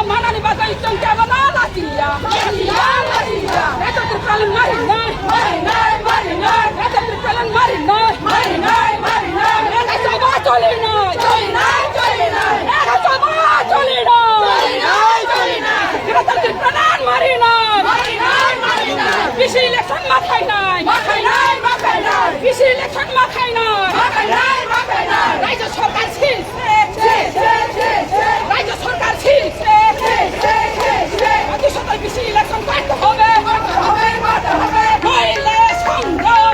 manani baga itong kaya na latia. Ito tripalan marinay. Ito tripalan marinay. Ito sama cholinay. Ito sama cholinay. Ito tripalan marinay. Bisi election makay nay. Bisi election makay nay. রাজ্য সরকার ছিল রাজ্য সরকার ছিল অতি সকাল বেশি election করতে হবে নইলে সংগ্রাম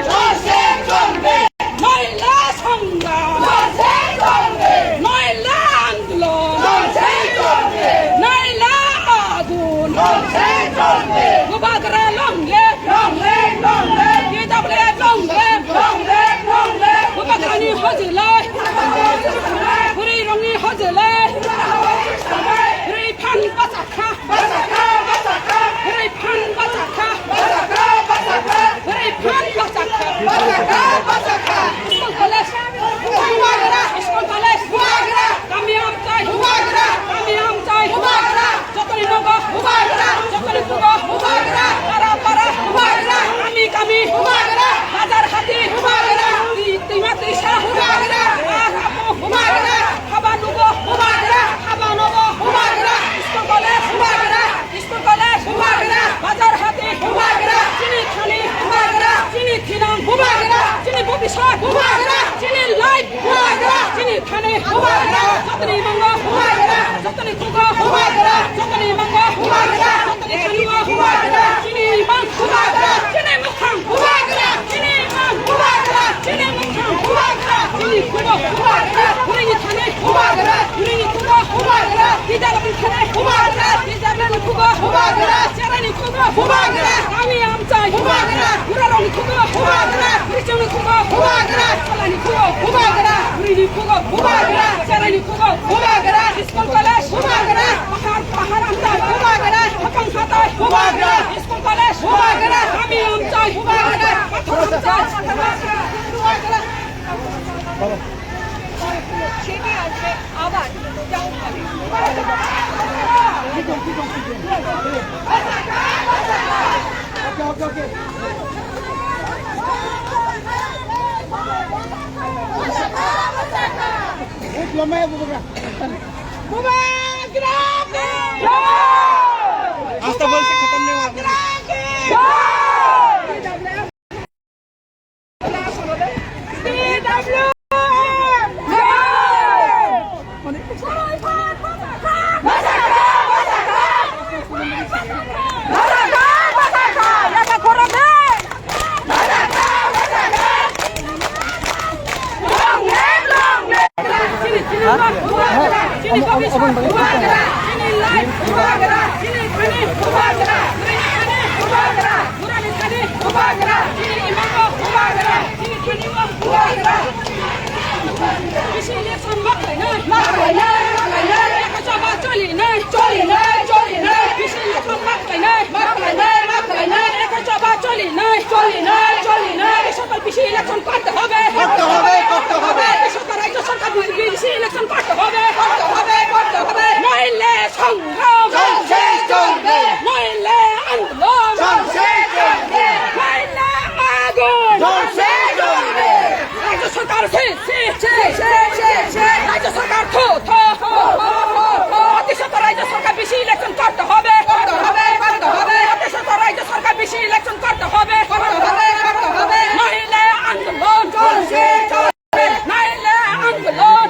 নইলে সংগ্রাম নইলে আন্দোলন নইলে আগুন গোবাগরা লংলে DWA লংলে গোবাগরানি হজিলে Huri rongi hojele, huri pan basaka, huri pan basaka, huri pan basaka. Iskon college, iskon college, kami amcai, jotoni nogo, jotoni kugo, para, kami, bazar hati, tima tisha, বাজার হাতে চিনি খালি চিনি খিলাম চিনি ভবিষ্যৎ চিনি লাইফ চিনি খানে যতনি মঙ্গ যতনি কুগ যতনি মঙ্গ যতনি খানুয়া চিনি ইমান চিনি মুখাম চিনি ইমান চিনি মুখাম চিনি কুগ হুরিনি খানে হুরিনি কুগ দিদারবি খানে দিদারবি কুগ Cerani kugo, kami amcai, kurarong kugo, kuricong kugo, kalani kugo, kurini kugo, cerani kugo, iskol college, pahar amcai, hakang khatai, iskol college, kami amcai, pathar amcai. সেটি আসবে আবার যাও হবে आज तो बोल से खत्म नहीं हुआ Sini kami semua kubagera, sini live kubagera, sini kami kubagera, murani kami kubagera, sini imango kubagera, sini kaniwa kubagera. Bisi election makai nay, eka coba coli nay, bisi election makai nay, eka coba coli nay, সরকার বেশি election করতে হবে, সরকার রাজ্য সরকার বেশি election করতে হবে, নইলে সংগ্রাম নইলে আন্দোলন নইলে আগুন রাজ্য সরকার রাজ্য সরকার অতি সরকার রাজ্য সরকার বেশি ইলেকশন করতে হবে, অতি সরকার রাজ্য সরকার বেশি ইলেকশন করতে হবে, নইলে আন্দোলন নইলে আন্দোলন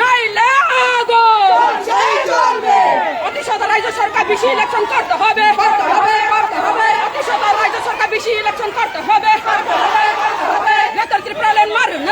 নইলে আগুন অতি সরকার রাজ্য সরকার বেশি ইলেকশন করতে হবে, অতি সরকার রাজ্য সরকার বেশি ইলেকশন করতে হবে, নেতার ত্রিপ্রালেন মারুন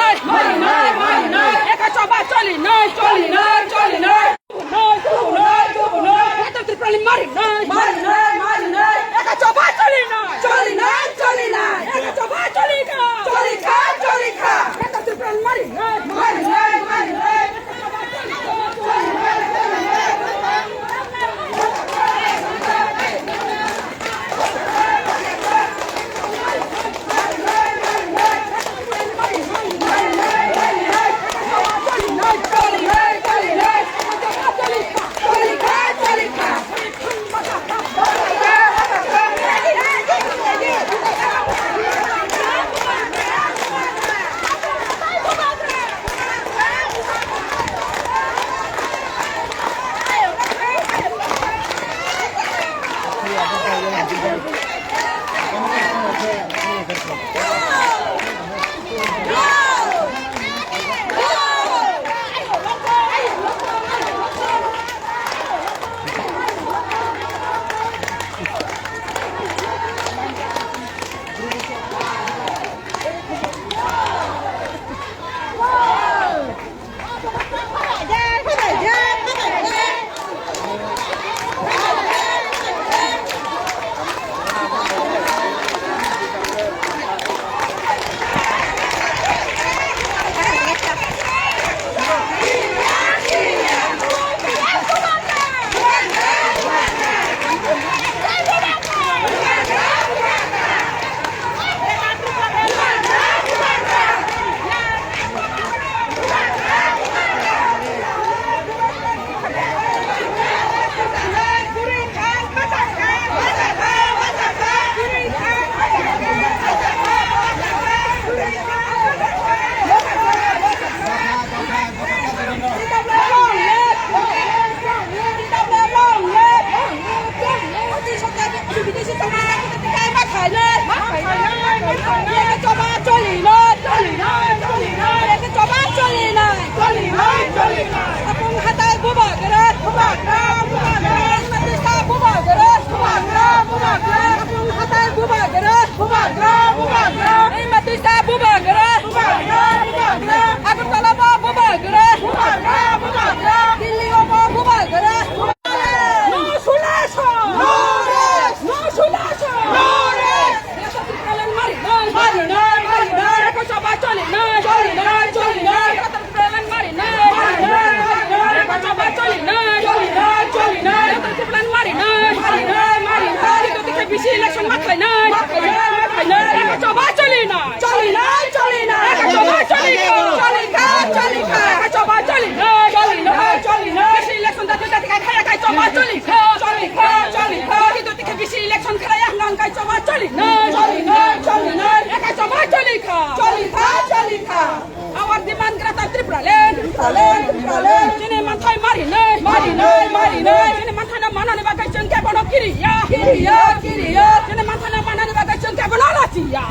Kiriya, kini mantana mana ni bagai cengkeh benar Lasia.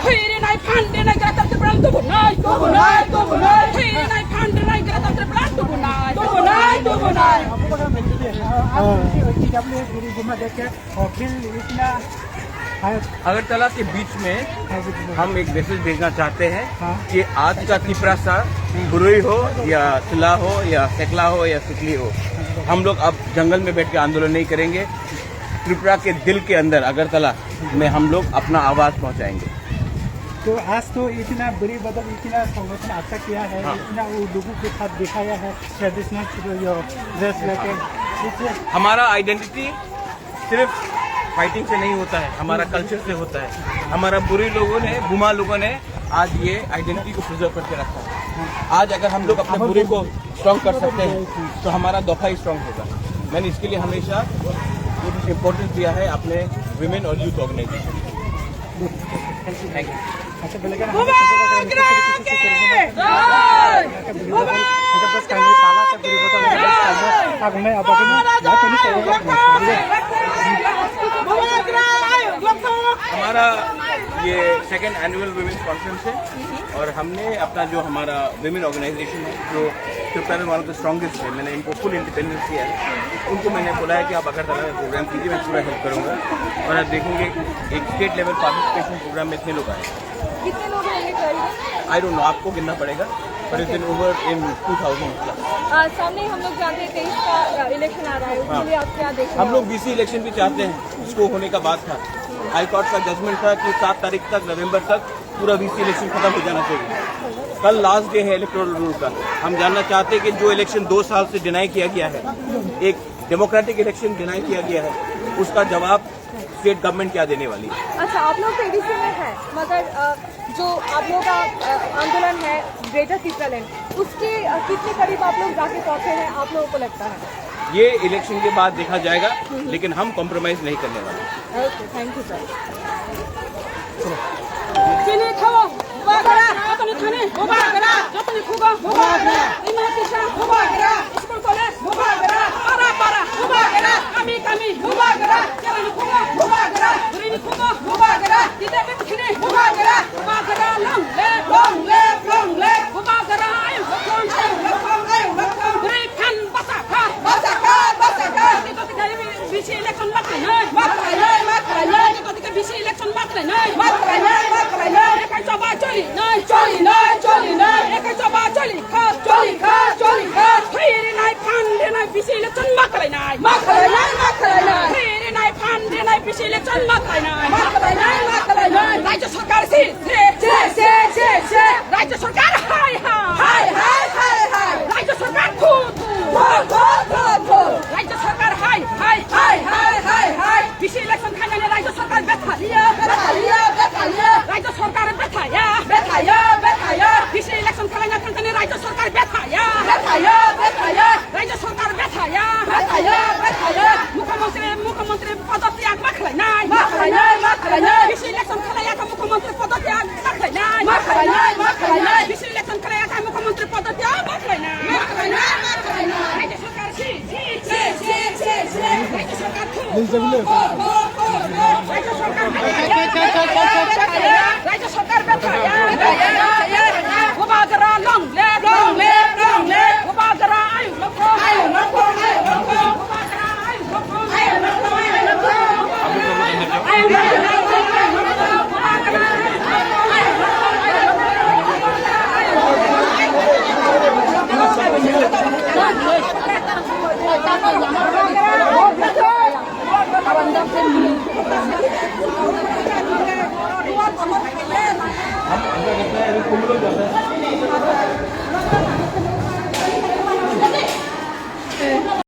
Hiri naik pandai naik kereta terberan tubuh naik. Hiri naik pandai naik kereta terberan tubuh naik. Agartala के बीच में हम एक मैसेज भेजना चाहते हैं कि आज का तिपरा सा बुरुई हो या सिला हो या सेकला हो या सिकली हो, हम लोग अब जंगल में बैठ के आंदोलन नहीं करेंगे। त्रिपुरा के दिल के अंदर अगरतला में हम लोग अपना आवाज पहुंचाएंगे। तो आज तो इतना बड़ी बदल इतना संगठन अच्छा किया है, इतना वो लोगों के साथ दिखाया है ट्रेडिशनल ड्रेस लेके। हमारा आइडेंटिटी सिर्फ फाइटिंग से नहीं होता है, हमारा कल्चर से होता है। हमारा बुरी लोगों ने, बुमा लोगों ने आज ये आइडेंटिटी को प्रिजर्व करके रखा है। आज अगर हम लोग अपने बुरी को स्ट्रॉन्ग कर सकते हैं तो हमारा दोखा ही स्ट्रॉन्ग होगा। मैंने इसके लिए हमेशा इम्पोर्टेंस दिया है अपने विमेन और यूथ ऑर्गेनाइजेशन। Thank you. अच्छा बोलेगा ना हमारा ये सेकेंड एनुअल वुमेन्स कॉन्फ्रेंस है और हमने अपना जो हमारा विमेन ऑर्गेनाइजेशन है जो त्रिपुरा में वन ऑफ द स्ट्रॉन्गेस्ट है, मैंने इनको फुल इंडिपेंडेंस दिया है। उनको मैंने बोला है कि आप अगरतला में प्रोग्राम कीजिए, मैं पूरा हेल्प करूँगा। और आप देखेंगे एक स्टेट लेवल पार्टिसिपेशन प्रोग्राम में इतने लोग आए। कितने लोग रहेंगे आई डोंट नो, आपको गिनना पड़ेगा, पर it's been over in 2000 plus. सामने हम लोग जानते हैं 23 का इलेक्शन आ रहा है, उसके लिए आप क्या देख रहे हैं? हम लोग बीसी इलेक्शन भी चाहते हैं, जिसको होने का बात था। हाई कोर्ट का जजमेंट था कि 7 तारीख तक, नवंबर तक पूरा बीसी इलेक्शन खत्म हो जाना चाहिए। कल लास्ट डे है इलेक्टोरल रूल का। हम जानना चाहते हैं कि जो इलेक्शन 2 साल से डिनाई किया गया है, एक डेमोक्रेटिक इलेक्शन डिनाई किया गया है, उसका जवाब स्टेट गवर्नमेंट क्या देने वाली है। अच्छा, आप लोग एडीसी में हैं, मगर जो आप लोगों का आंदोलन है ग्रेटर त्रिपुरालैंड, उसके कितने करीब आप लोग जाके पहुंचे हैं, आप लोगों को लगता है? ये इलेक्शन के बाद देखा जाएगा, लेकिन हम कॉम्प्रोमाइज नहीं करने वाले। Okay, thank you sir. चलिए खाओ मुबागरा अपने थाने मुबागरा अपने खुगा मुबागरा इमातिशा मुबागरा स्कूल कॉलेज मुबागरा पारा मुबागरा कमी मुबागरा चलन खुगा मुबागरा गुरीनी खुगा मुबागरा इधर भी थाने मुबागरा लॉन्ग ले मुबागरा आयो गुरी खान बसा खा तो कहीं बीसी इलेक्शन मत लेना तो कहीं बीसी इलेक्शन मत लेना चोली नहीं एक चबा चोली खा फिर नहीं फांडे नहीं बिसी इलेक्शन मत लेना फिर नहीं फांडे नहीं बिसी इलेक्शन मत लेना राज्य सरकार से राज्य सरकार हाय राज्य सरकार राज्य सरकार हाय बिसी इलेक्शन खाने ने राज्य सरकार बैठा लिया राज्य सरकार बैठाया बिसी इलेक्शन खाने ने राज्य सरकार बैठाया राज्य सरकार बैठाया मुख्यमंत्री पदत्याग मत लेना बिसी इलेक्शन खाने का मुख्यमंत्री पदत्याग मत लेना बिसी इलेक्शन खाने का मुख्यमंत्री पदत्याग मत लेना राज्य सरकार राज्य सरकार राज्य सरकार बैठाया मुबागरा लॉन्ग ले मुबागरा आयु हम ऐसा करते हैं, कुंभ लोग जाता है